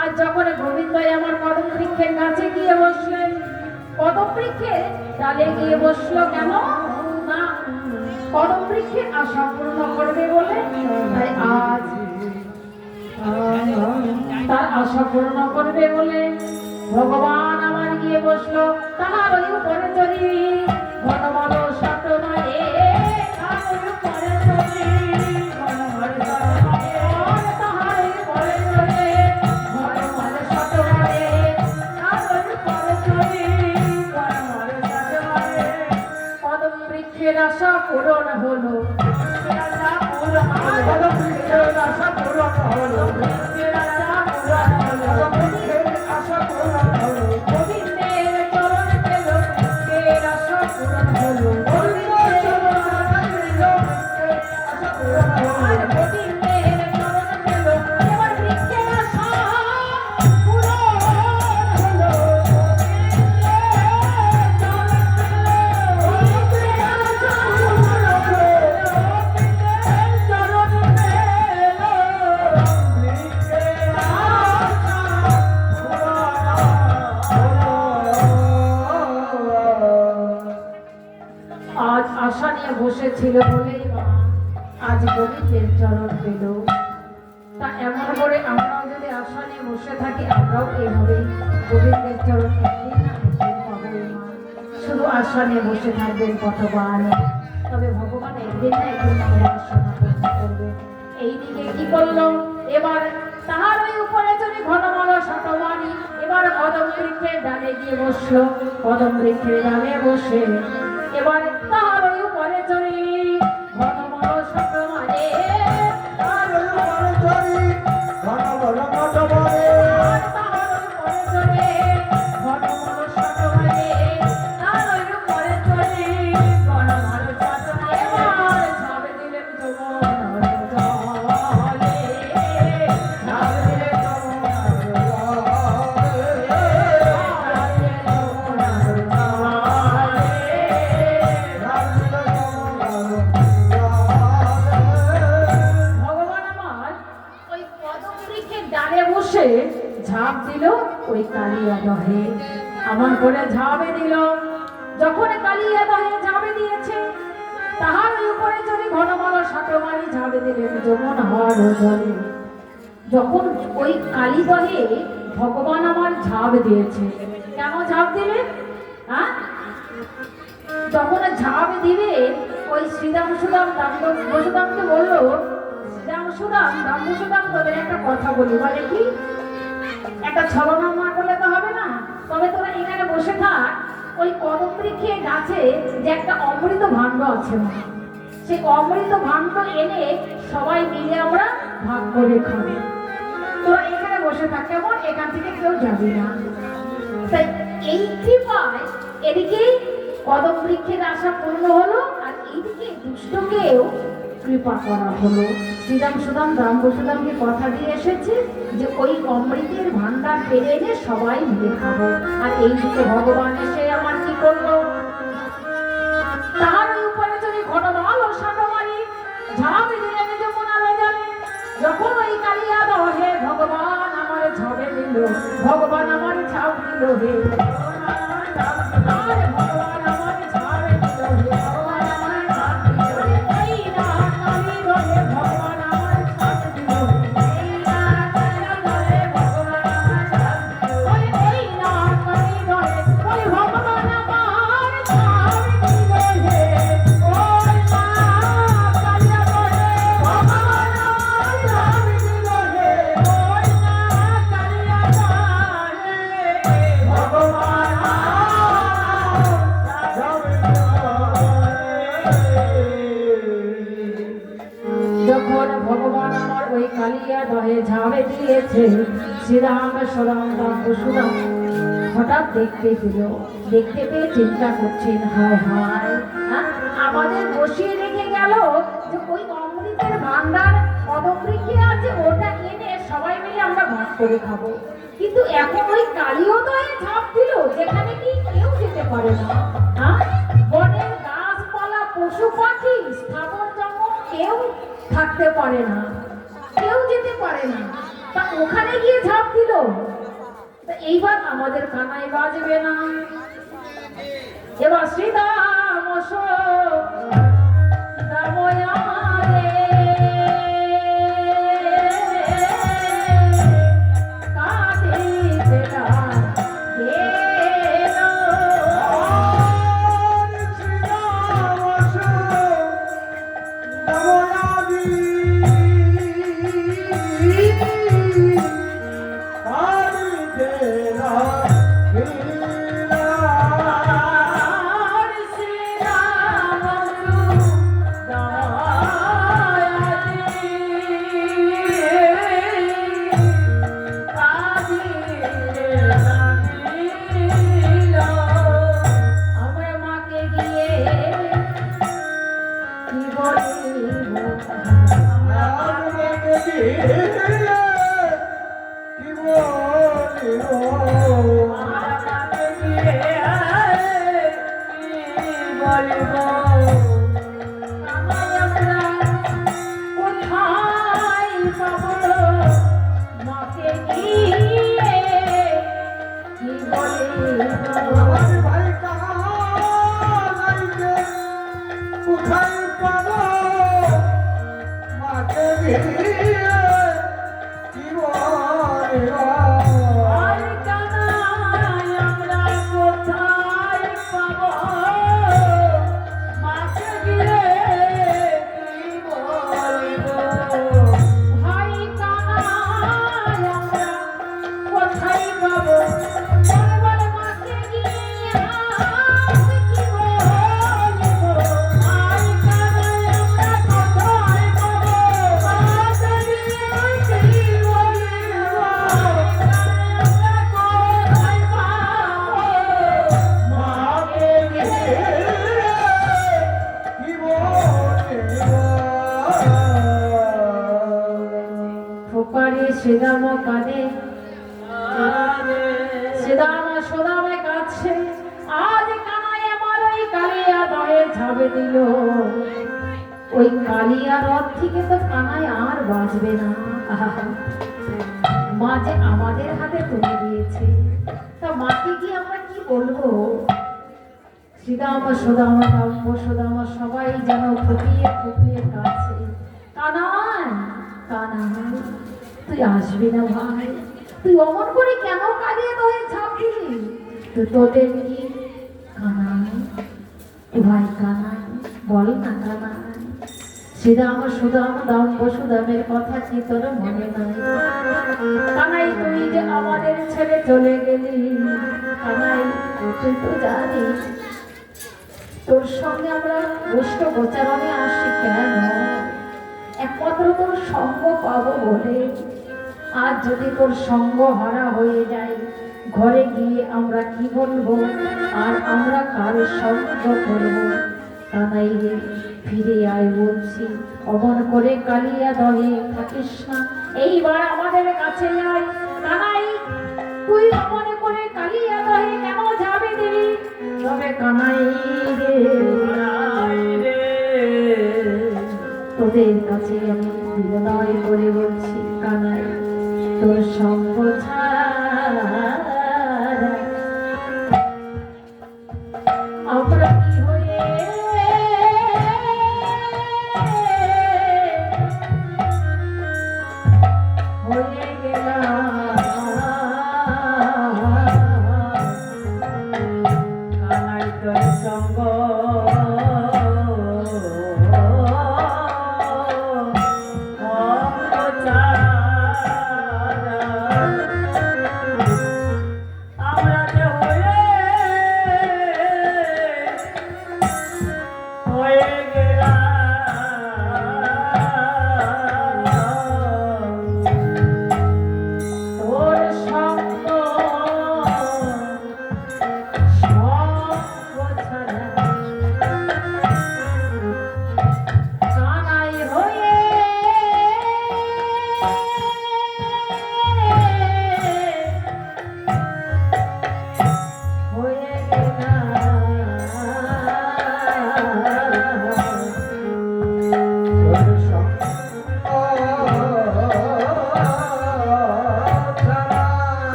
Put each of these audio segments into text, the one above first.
আর যখন গোবিন্দ আমার কদম বৃক্ষের কাছে গিয়ে বসলেন, কদম বৃক্ষে ডালে গিয়ে বসলো কেন না কদম বৃক্ষের আশা পূর্ণ করবে বলে। তাই আজ তার আশা পূর্ণ করবে বলে ভগবান আমার গিয়ে বসলো তাহার ওই উপরে চলি ঘনমাল শত মারে তাহার উপরে চলি ঘনমাল শত মারে তাহার উপরে চলি ঘনমাল শত মারে তাহার উপরে চলি ঘনমাল শত মারে। কদম বৃক্ষের আশা পূরণ হলো, কদম বৃক্ষের আশা পূরণ হলো, গোবিন্দের চরণ পেল বৃক্ষের আশা পূরণ হলো, গোবিন্দের চরণ পেল এবার বৃক্ষের আশা পূরণ হলো। আজ আশা নিয়ে বসেছিল বলেই মা আজ গোবিন্দের চরণ পেল। তা এমন করে আমরাও যদি আশা নিয়ে বসে থাকি আমরাও এইভাবে গোবিন্দের চরণ একদিন না একদিন পাবই মা। শুধু আশা নিয়ে বসে থাকবেন কতবার, তবে ভগবান একদিন না একদিন আমাদের আশা পূর্ণ করবে। এইদিকে কি করলো এবার তাহার ওই উপরে চলে ঘনমাল শতবাণী এবার কদম বৃক্ষের ডালে গিয়ে বসলো। কদম বৃক্ষের ডালে বসে এবার তাহার ওই উপরে চড়ি ঘনমাল শতবাণী তাহার ওই উপরে চড়ি ঘনমাল শতবাণী তাহার ওই উপরে চড়ি ঘনমাল শতবাণী তাহার ওই উপরে চড়ি ঘনমাল শতবাণী এবার ছাড়ে দিলেন যমুনার জলে, ছাড়ে দিলেন যমুনার ঝাঁপ দিল ওই কালিয়া দহে, এমন করে ঝাঁপে দিল। যখন কালিয়া দহে ঝাঁপে দিয়েছে তাহার ওই উপরে যদি ঘনমাল শতবাণী ঝাঁপে দিলেন যমুনার জলে। যখন ওই কালী দহে ভগবান আমার ঝাঁপ দিয়েছে, কেন ঝাঁপ দিলেন? হ্যাঁ, যখন ঝাঁপ দিবে ওই শ্রীরাম সুদাম দাম্বসুদামকে বললো, শ্রীরাম সুদাম দাম্বসুদাম তোদের একটা কথা বলি, বলে কি একটা ছলনা না করলে তো হবে না, তবে তোরা এখানে বসে থাক, ওই কদম বৃক্ষের গাছে যে একটা অমৃত ভাণ্ড আছে মা, সেই অমৃত ভাণ্ড এনে সবাই মিলে আমরা ভাগ করে খাবো। তোরা এখানে বসে থাক, কেমন? এখান থেকে কেউ যাবি না। তাই এই কৃপায় এদিকে কদম বৃক্ষের আশা পূর্ণ হলো আর এইদিকে দুষ্টকেও কৃপা করা হলো। শ্রীরাম সুদাম দাম্বসুদামকে কথা দিয়ে এসেছে যে ওই অমৃতের ভান্ডার পেরে এনে সবাই মিলে খাবো। আর এইদিকে ভগবান এসে আমার কি করলো, তাহার উপরে যদি ঘনমাল শতবাণী ঝাঁপে দিলেন যমুনার জলে। যখন ওই কালিয়া দহে ভগবান আমার ঝাঁপে দিল, ভগবান আমার ঝাঁপ দিল হে, ভগবান আমার ঝাঁপে দিল হে, ভগবান আমার ঝাঁপ দিল হে, এই না কালী দহে ভগবান আমার ঝাঁপ দিল হে, এই না কালী দহে ভগবান আমার ঝাঁপ দিল হে, এই না কালী দহে ওই ভগবান আমার ঝাঁপ দিল হে, ওই না কালী দহে ভগবান আমার ঝাঁপ দিল হে, ওই না কালী দহে ভগবান যখন ভগবান আমার ওই কালিয়া দহে ঝাঁপে দিয়েছে, শ্রীরাম সুদাম দাম্বসুদাম হঠাৎ দেখতে পেল, দেখতে পেয়ে চিন্তা করছেন হায় হায়, আমাদের বসিয়ে রেখে গেল যে ওই অমৃতের ভান্ডার কদম বৃক্ষে আছে, ওটা এনে সবাই মিলে আমরা ভাগ করে খাবো। কিন্তু এখন ওই কালিয়া দহে ঝাঁপ দিল যেখানে কি কেউ যেতে পারে না, বনের গাছপালা পশু পাখি স্থাবর জঙ্গল কেউ থাকতে পারে না, কেউ যেতে পারে না। তা ওখানে গিয়ে ঝাঁপ দিল তা এইবার আমাদের কানাই বাজবে না। এবার শ্রীদাম শ্রীদাম কাঁদে, শ্রীদাম সুদামে কাঁদছে। আজ কানাই আমার ওই কালিয়া দহে ঝাঁপে দিল। ওই কালিয়া রথ থেকে তো কানাই আর বাঁচবে না। মা যে আমাদের হাতে তুলে দিয়েছে, তা মাকে কি আমরা কি বলবো? শ্রীদাম সুদাম দাম্ব সুদাম সবাই যেন ফুপিয়ে ফুপিয়ে কাঁদছে। কানাই কানাই তুই আসবি না ভাই? তুই অমন করে কেন কালিয়া দহে ঝাঁপ দিলি? তো তোদের কি কানাই ভাই? কানাই বল না কানাই। শ্রীদাম সুদাম দাম্ব সুদামের কথা কি তোর মনে নাই? কানাই তুই যে আমাদের ছেড়ে চলে গেলি। কানাই তুই তো জানিস তোর সঙ্গে আমরা দুষ্ট গোচারণে আসি কেন? একমাত্র তোর সঙ্গ পাবো বলে। আজ যদি তোর সঙ্গ হারা হয়ে যায়, ঘরে গিয়ে আমরা কি বলবো? আর আমরা কার সঙ্গ করবো? কানাই রে ফিরে আয় বলছি, অমন করে কালিয়া দহে থাকিস না। এইবার আমাদের কাছে আয়। কানাই তুই অমন করে কালিয়া দহে কেন যাবে দিবি? তবে কানাই রে তোদের কাছে আমি বিনয় করে বলছি, কানাই তোর সঙ্গ ছাড়া আমরা কি হয়ে গেলাম? কানাই তোর সঙ্গ ছাড়া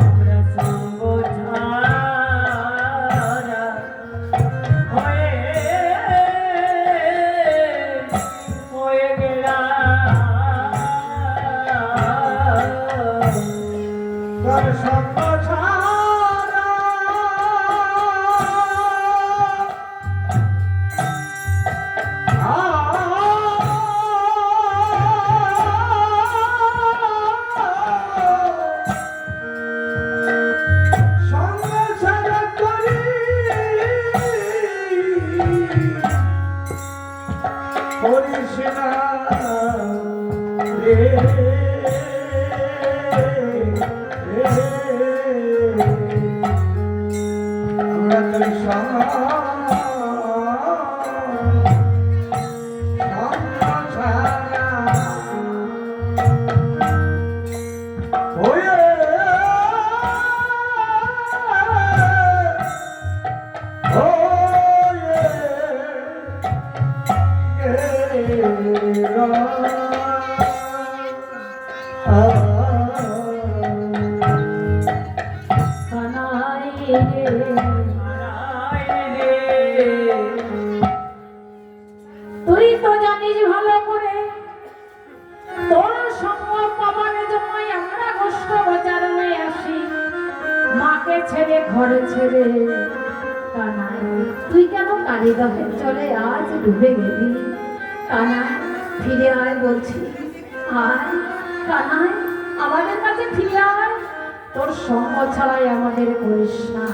আমরা সঙ্গ ছাড়া হয়ে গেলাম সঙ্গ তুই তো জানিস ভালো করে তোর সঙ্গ পাবার জন্যই আমরা কষ্ট বাজারে আসি মাকে ছেড়ে ঘরে ছেড়ে। কানাই তুই কেন কালিদহে চলে আজ ডুবে গেলি? কানাই ফিরে আয় বলছি, আয় কানাই আমাদের কাছে ফিরে আয়, তোর সঙ্গ ছাড়াই আমাদের করিস না।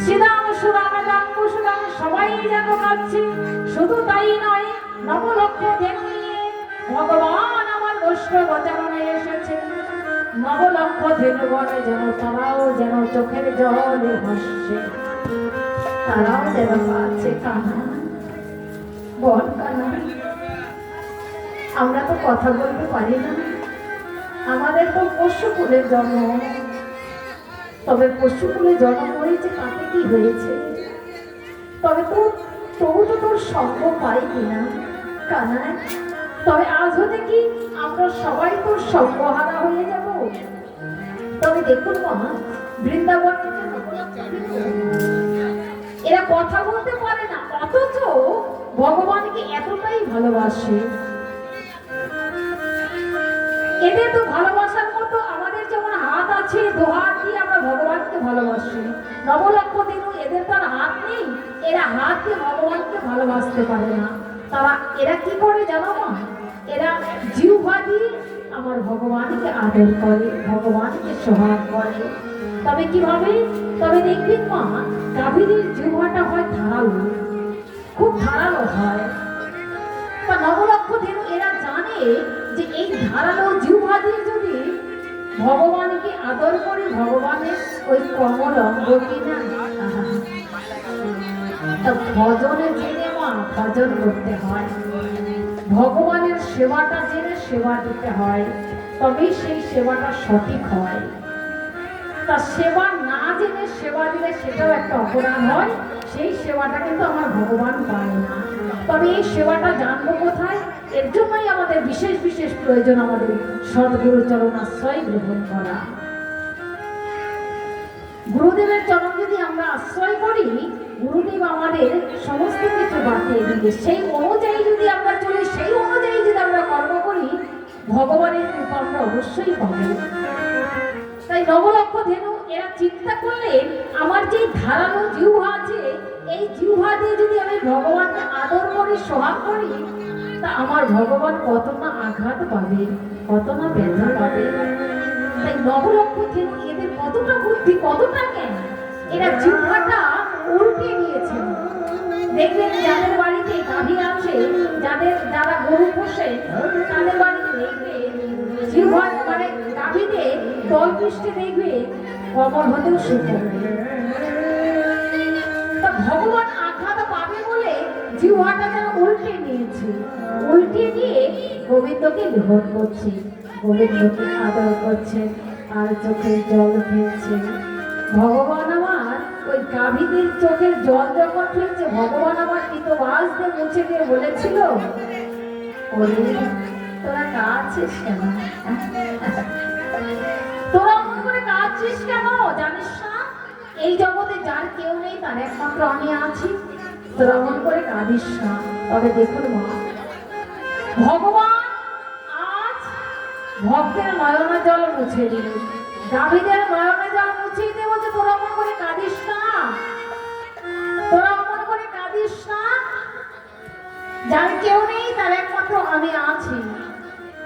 শ্রীরাম সুরাম রাম সুরাম সবাই যেন কাঁদছে, শুধু তাই নয় নবলক্ষ ধেনু নিয়ে ভগবান আমার গোষ্ঠ বচারণে এসেছে। নবলক্ষ ধেনু বনে যেন তারাও যেন চোখের জলে ভাসছে, তারাও যেন পাচ্ছে কানা। বল কানা, আমরা তো কথা বলতে পারি না, আমাদের তো পশুকুলের জন্ম, তবে পশুকুলে জন্ম হয়েছে তাতে কি হয়েছে? তবে তো তবু তো তোর সঙ্গ পাই কিনা কানাই? তবে আজ হতে কি আমরা সবাই তোর সঙ্গহারা হয়ে যাব? তবে দেখুন মা, বৃন্দাবন এরা কথা বলতে পারে না, অথচ ভগবানকে এতটাই ভালোবাসে। এদের তো ভালোবাসার মতো আমাদের যেমন হাত আছে, দোহাত দিয়ে আমরা ভগবানকে ভালোবাসি। নবলক্ষ ধেনু এদের তার হাত নেই, এরা হাত দিয়ে ভগবানকে ভালোবাসতে পারে না। এরা কি করে জানো মা? এরা জিহ্বা দিয়ে আমার ভগবানকে আদর করে, ভগবানকে সোহাগ করে। তবে কিভাবে? তবে দেখবেন মা, গাভীদের জিহ্বাটা হয় ধারালো, খুব ধারালো হয়। বা নবলক্ষ ধেনু এরা জানে যে এই ধারালো জিহ্বা দিয়ে যদি ভগবানকে আদর করে, ভগবানের ওই কমল অঙ্গ কিনা ভজনে জেনে মা ভজন করতে হয়, ভগবানের সেবাটা জেনে সেবা দিতে হয়, তবেই সেই সেবাটা সঠিক হয়। তা সেবা না জেনে সেবা দিলে সেটাও একটা অপরাধ হয়, সেই সেবাটা কিন্তু আমার ভগবান পায় না। তবে এই সেবাটা জানবো কোথায়? এর জন্যই আমাদের বিশেষ বিশেষ প্রয়োজন আমাদের সদ্গুরু চরণাশ্রয় গ্রহণ করা। গুরুদেবের চরণ যদি আমরা আশ্রয় করি, গুরুদেব আমাদের সমস্ত কিছু বাতিয়ে দিবে। সেই অনুযায়ী যদি আমরা চলি, সেই অনুযায়ী যদি আমরা কর্ম করি, ভগবানের কৃপা আমরা অবশ্যই পাবো। তাই নবলক্ষ ধেনু এরা চিন্তা করলেন, আমার যে ধারালো জিহ্বা আছে, এই জিহ্বা দিয়ে যদি আমি ভগবানকে আদর করি, সোহাগ করি, তা আমার ভগবান কত না আঘাত পাবে, কত না ব্যথা পাবে। তাই নবলক্ষ ধেনু এদের কতটা বুদ্ধি, কতটা জ্ঞান, এরা জিহ্বাটা উল্টে নিয়েছে। দেখবেন যাদের বাড়িতে গাভী আছে, যারা গরু পোষে, তাদের বাড়িতে দেখবে জিহ্বা মানে গাভীতে তল পৃষ্ঠে দেখবে কমর হতেও শুকনো। তা ভগবান আঘাত পাবে বলে জিহ্বাটা যেন উল্টে নিয়েছে, উল্টে নিয়ে গোবিন্দকে গ্রহণ করছে, গোবিন্দকে আদর করছে আর চোখের জল ফেলছে। ভগবান আমার ওই গাভীদের চোখের জল যখন ফেলছে, ভগবান আমার কৃতবাস দিয়ে মুছে দিয়ে বলেছিল, ওরে তোরা কাছিস কেন? এই জগতে যার কেউ নেই তার একমাত্র আমি আছি, তোরা মন করে কাঁদিস না। তবে দেখুন মা, ভগবান আজ ভক্তের নয়নের জল মুছে দিল, দাবিদের নয়নের জল মুছিয়ে দিয়ে বলছে তোরা মন করে কাঁদিস না, তোরা মন করে কাঁদিস না, যার কেউ নেই তার একমাত্র আমি আছি।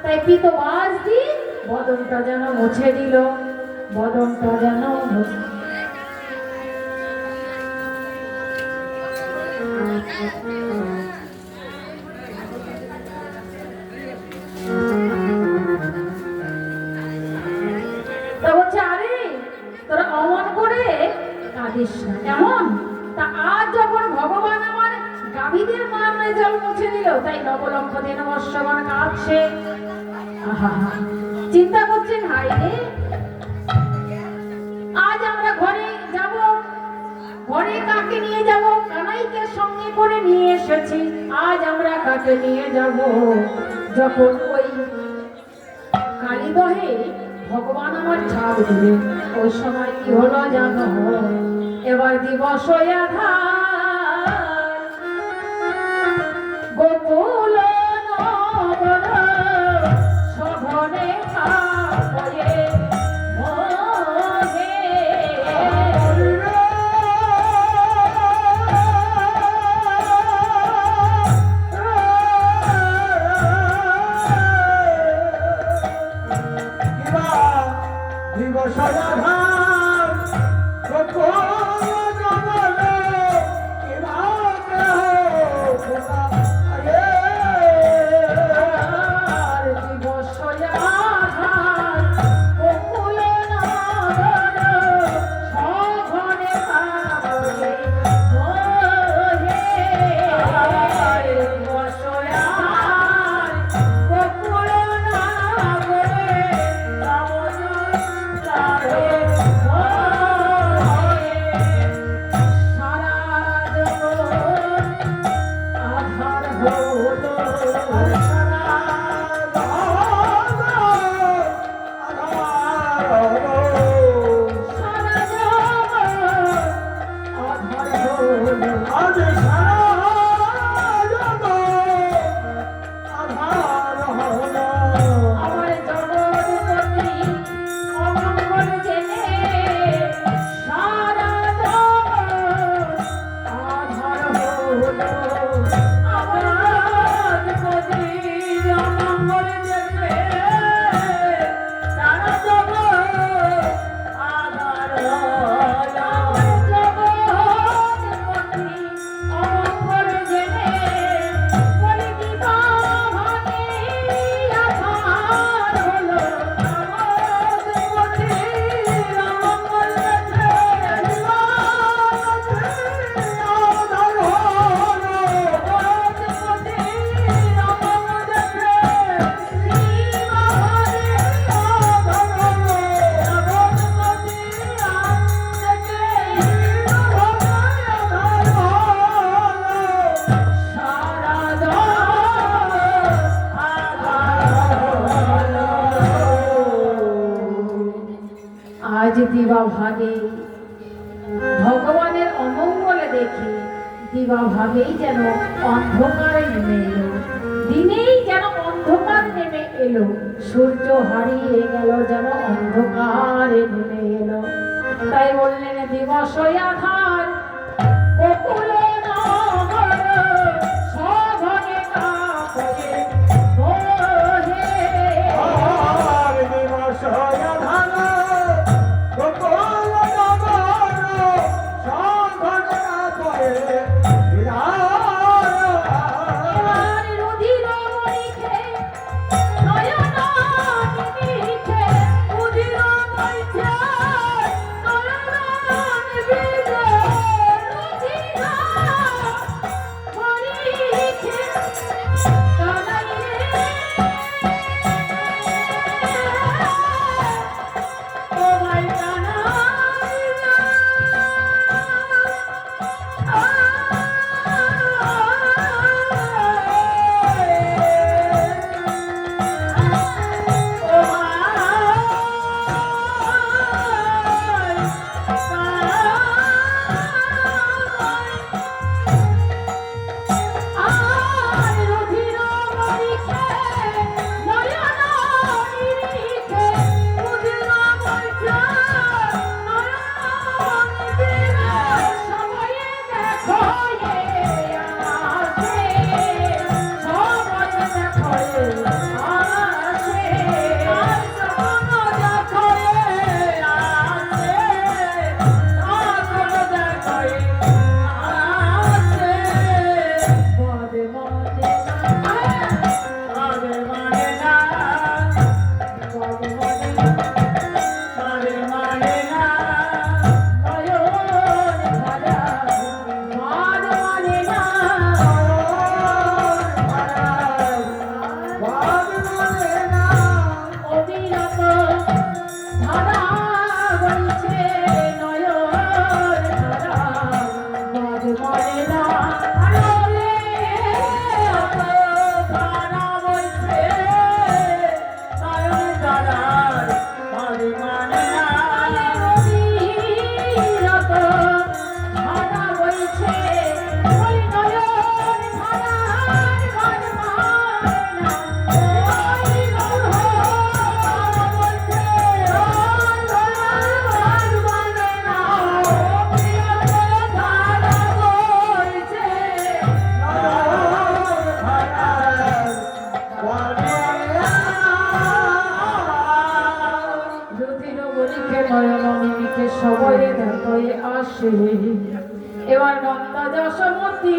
তাই পিতবাস দি বদনটা যেন মুছে দিল, বদনটা যেন মুছে তা বলছে আরে তোরা অমন করে কাঁদিস না কেমন। তা আজ যখন ভগবান আমার গাভীদের নয়নের জল মুছে দিল, তাই নবলক্ষ দিন বর্ষগণ কাঁদছে। আহা, চিন্তা করছেন হাই রে, আজ আমরা ঘরে যাব, ঘরে কাকে নিয়ে যাব? কানাইকে সঙ্গে করে নিয়ে এসেছি, আজ আমরা কাকে নিয়ে যাব? যখন ওই কালীদহে ভগবান আমার ছাপ দিলেন, ওই সময় কি হলো জানো? এবার দিবস আধার, গোকুল নগর শোভনে কাপড়ে মোহে। আজ দিবা ভাগে ভগবানের অমঙ্গলে দেখি, দিবা ভাগেই যেন অন্ধকারে নেমে এলো, দিনেই যেন অন্ধকার নেমে এলো, সূর্য হারিয়ে গেল যেন অন্ধকারে নেমে এলো। তাই বললেন দিবস আধার, গোকুল নগর শোভনে কাপড়ে মোহে। Oh ধারা বইছে নয়ন ধারা বাদ মরে না আলোলে অত ধারা বইছে নয়ন ধারার বাড়ি মানে না। রবিরত ধারা বইছে ওই নয়ন ধারার বাদ মরে না। ওই ধারা বইছে ওই নয়ন বাদ মরে না। ধারা বইছে জ্যোতির বলিকে নয়নমিকে সবয়ে দেখয়ে আসে। এবার নন্দা যশোমতী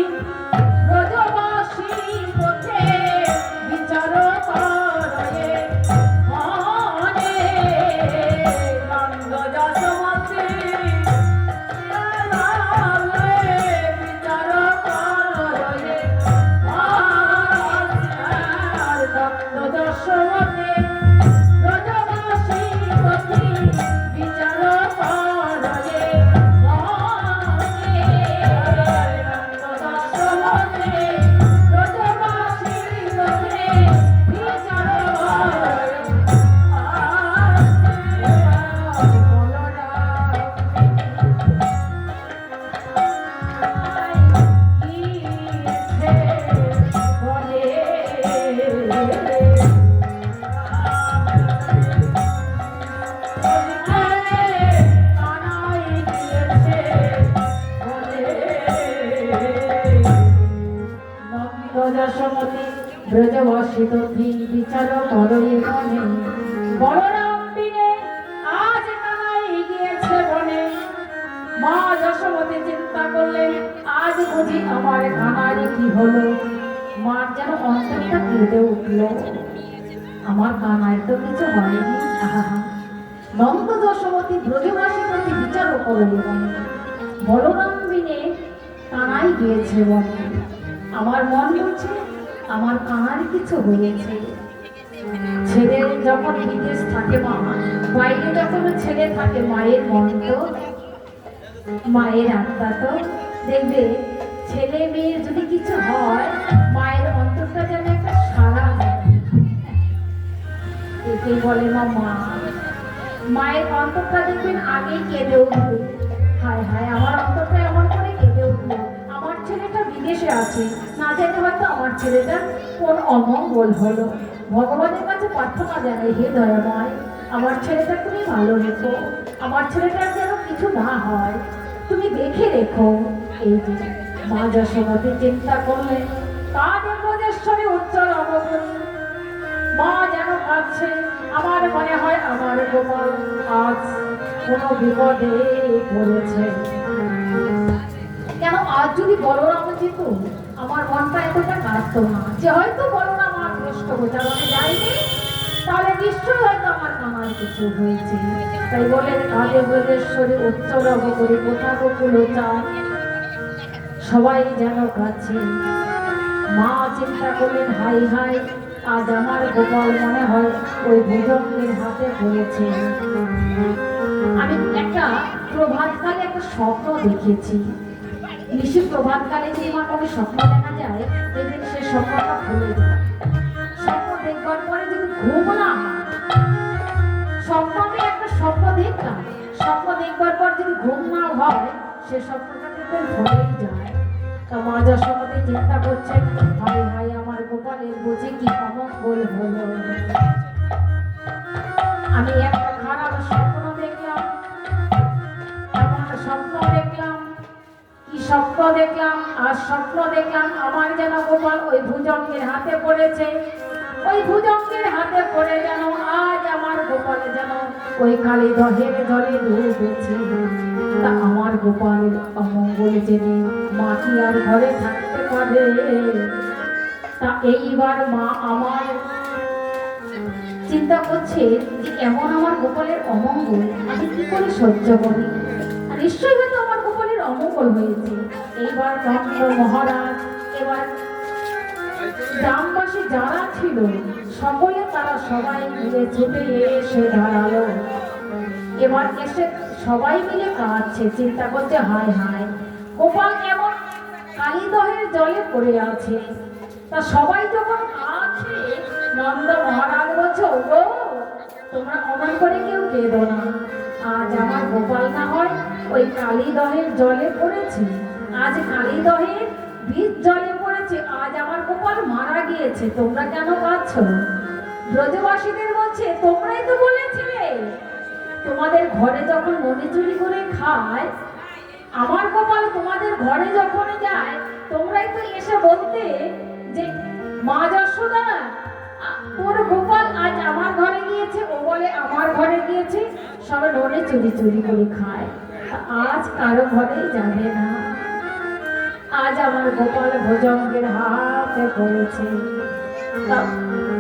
ব্রজবাসী পথে বিচার করে মনে। নন্দ যশোমতী বিচার করে আর নন্দ যশোমতী ব্রজবাসী পথে বিচার করে মনে। নন্দ যশোমতী ব্রজবাসী পথে বিচার করে ব্রজবাসী তথি বিচার করয়ে মনে। বলরাম বিনে আজ কানাই গিয়েছে বনে। মা যশোমতী চিন্তা করলেন আজ বুঝি আমার কানার কি হলো। মার যেন অন্তরটা কেঁদে উঠল, আমার কানায় তো কিছু হয়নি। আহা, নন্দ যশোমতী ব্রজবাসী তথি বিচার করলে বনে। বলরাম বিনে কানাই গিয়েছে বনে। আমার মন বলছে আমার কানার কিছু হয়েছে। ছেলে যখন বিদেশ থাকে মা, বাইরে যখন ছেলে থাকে মায়ের মন তো, মায়ের আত্মা তো দেখবে ছেলে মেয়ের যদি কিছু হয় মায়ের অন্তরটা যেন একটা সারা হয়। একেই বলে মা মা। মায়ের অন্তরটা দেখবেন আগেই কেঁদে উঠবে, হায় হায় আমার অন্তরটা এমন করে কেঁদে উঠলো। আমার ছেলেটা বিদেশে আছে, না জানি হয়তো আমার ছেলেটার কোন অমঙ্গল হলো। ভগবানের কাছে প্রার্থনা জানাই, হে দয়াময় আমার ছেলেটা তুমি ভালো রেখো, আমার ছেলেটার যেন কিছু না হয় তুমি দেখে রেখো। এই যে মা যশোমতী চিন্তা করলেন কাজে ব্রজেশ্বরী উজ্জ্বল অবগত। মা যেন কাঁদছে, আমার মনে হয় আমার গোপাল আজ কোনো বিপদে পড়েছে। কেন আজ যদি বলরাম যেত আমার মনটা এতটা কাঁদতো না, যে হয়তো বলরাম আর কষ্ট গোচারণে যায়নি, তাহলে নিশ্চয়ই হয়তো আমার কামার কিছু হয়েছে। তাই বলে কাজে ব্রজেশ্বরী উজ্জ্বল করে কোথা গোকুল চায় সবাই যেন কাছে। মা চিন্তা করলেন হাই হাই আজ আমার গোপাল মনে হয় ওই ভুজঙ্গের হাতে পড়েছে। আমি একটা প্রভাতকালে একটা স্বপ্ন দেখেছি। নিশ্চিত প্রভাতকালে যে আমার কোনো স্বপ্ন দেখা যায় সেদিন সে স্বপ্নটা ভুলে যায়। স্বপ্ন দেখবার পরে যদি ঘুম না হয়, স্বপ্ন আমি একটা স্বপ্ন দেখলাম, স্বপ্ন দেখবার পর যদি ঘুম না হয় সে স্বপ্নটা কিন্তু ভুলেই যায়। তা মা যশোমতী চিন্তা করছেন হাই হাই আমার গোপালের বুঝি কি অমঙ্গল হলো। আমি একটা খারাপ স্বপ্ন দেখলাম, এমন স্বপ্ন দেখলাম, কি স্বপ্ন দেখলাম? আর স্বপ্ন দেখলাম আমার যেন গোপাল ওই ভুজঙ্গের হাতে পড়েছে, ওই ভুজঙ্গের হাতে পড়ে যেন আজ আমার গোপালে যেন ওই কালী দহের জলে ডুবেছে। তা আমার গোপালের অমঙ্গল জেনে মা কি আর ঘরে থাকতে পারে? তা এইবার মা আমার চিন্তা করছে যে এমন আমার গোপালের অমঙ্গল আমি কি করে সহ্য করি। আর নিশ্চয়ই হয়তো আমার গোপালের অমঙ্গল হয়েছে। এইবার নন্দ মহারাজ, এবার গ্রামবাসী যারা ছিল সকলে তারা সবাই মিলে ছুটে এসে দাঁড়ালো। এবার এসে সবাই মিলে কাঁদছে, চিন্তা করছে হায় হায় গোপাল কেমন কালীদহের জলে পড়ে আছে। তা সবাই যখন কাঁদছে, নন্দ মহারাজ বলছে ওগো তোমরা অমন করে কেউ কেঁদো না, আজ আমার গোপাল না হয় ওই কালীদহের জলে পড়েছে, আজ কালীদহের বীজ জলে পড়েছে, আজ আমার গোপাল মারা গিয়েছে, তোমরা কেন কাঁদছো? ব্রজবাসীদের বলছে তোমরাই তো বলেছিলে তোমাদের ঘরে যখন মনে চুরি করে খায়, আমার গোপাল তোমাদের ঘরে যখন যায় তোমরাই তো এসে বলতে যে মা যশোদা তোর গোপাল আজ আমার ঘরে গিয়েছে, ও বলে আমার ঘরে গিয়েছে, সবাই মনে চুরি চুরি করে খায়, আজ কারো ঘরেই যাবে না, আজ আমার গোপাল ভোজঙ্গের হাতে পড়েছে।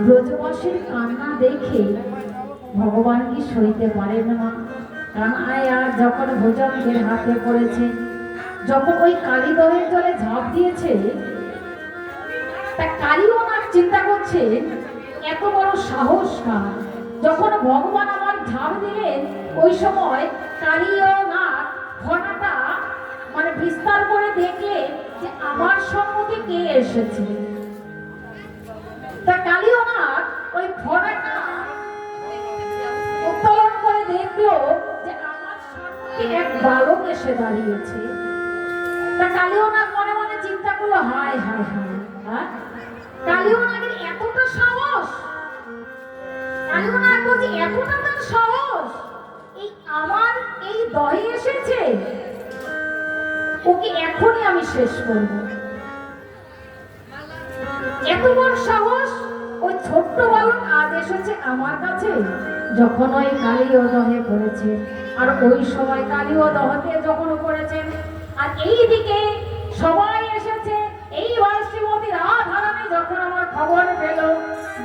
ব্রজবাসীর কান্না দেখে ভগবান কি সইতে পারেন মা, কারণ আর যখন ভোজঙ্গের হাতে পড়েছে, যখন ওই কালীদহের জলে ঝাঁপ দিয়েছে, তা কালীও না চিন্তা করছে এত বড় সাহস কার, যখন ভগবান আমার ঝাঁপ দিলেন ওই সময় কালীও না ফোঁটাটা মানে বিস্তার করে দেখে যে আমার সম্মুখে কে এসেছে। তা কালীও না ওই ফোঁটাটা উত্তোলন করে দেখলো যে আমার সম্মুখে এক বালক এসে দাঁড়িয়েছে। তা কালীও না মনে মনে চিন্তা করলো হায় হায় হায়, হ্যাঁ কালীও নাগের এতটা সাহস, কালীও নাগ বলছে এতটা তার সাহস, এই আমার এই দহে এসেছে, ওকে এখনই আমি শেষ করব। এত বড় সাহস ওই ছোট্ট বালক আজ এসেছে আমার কাছে, যখন ওই কালীয় দহে পড়েছে, আর ওই সময় কালীয় দহতে যখন পড়েছেন, আর এইদিকে সবাই এসেছে, এইবার শ্রীমতী রাধারানী যখন আমার খবর পেল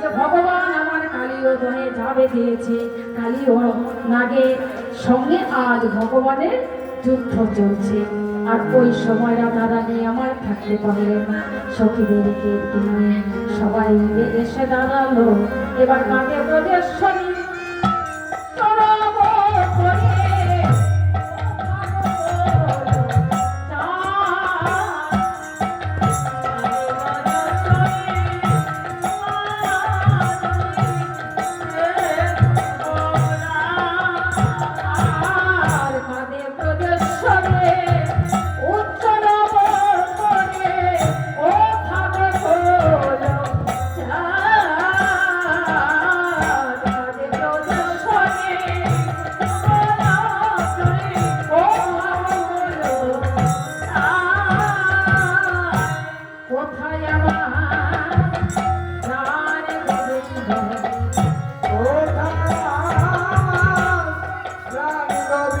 যে ভগবান আমার কালীয় দহে যাবে দিয়েছে, কালীয় নাগের সঙ্গে আজ ভগবানের যুদ্ধ চলছে, আর ওই সময় রাধারানী আমার থাকতে পারলেন না, সখীদেরকে নিয়ে সবাই মিলে এসে দাঁড়ালো। এবার কাঁদে ব্রজেশ্বরী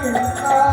গোবিন্দ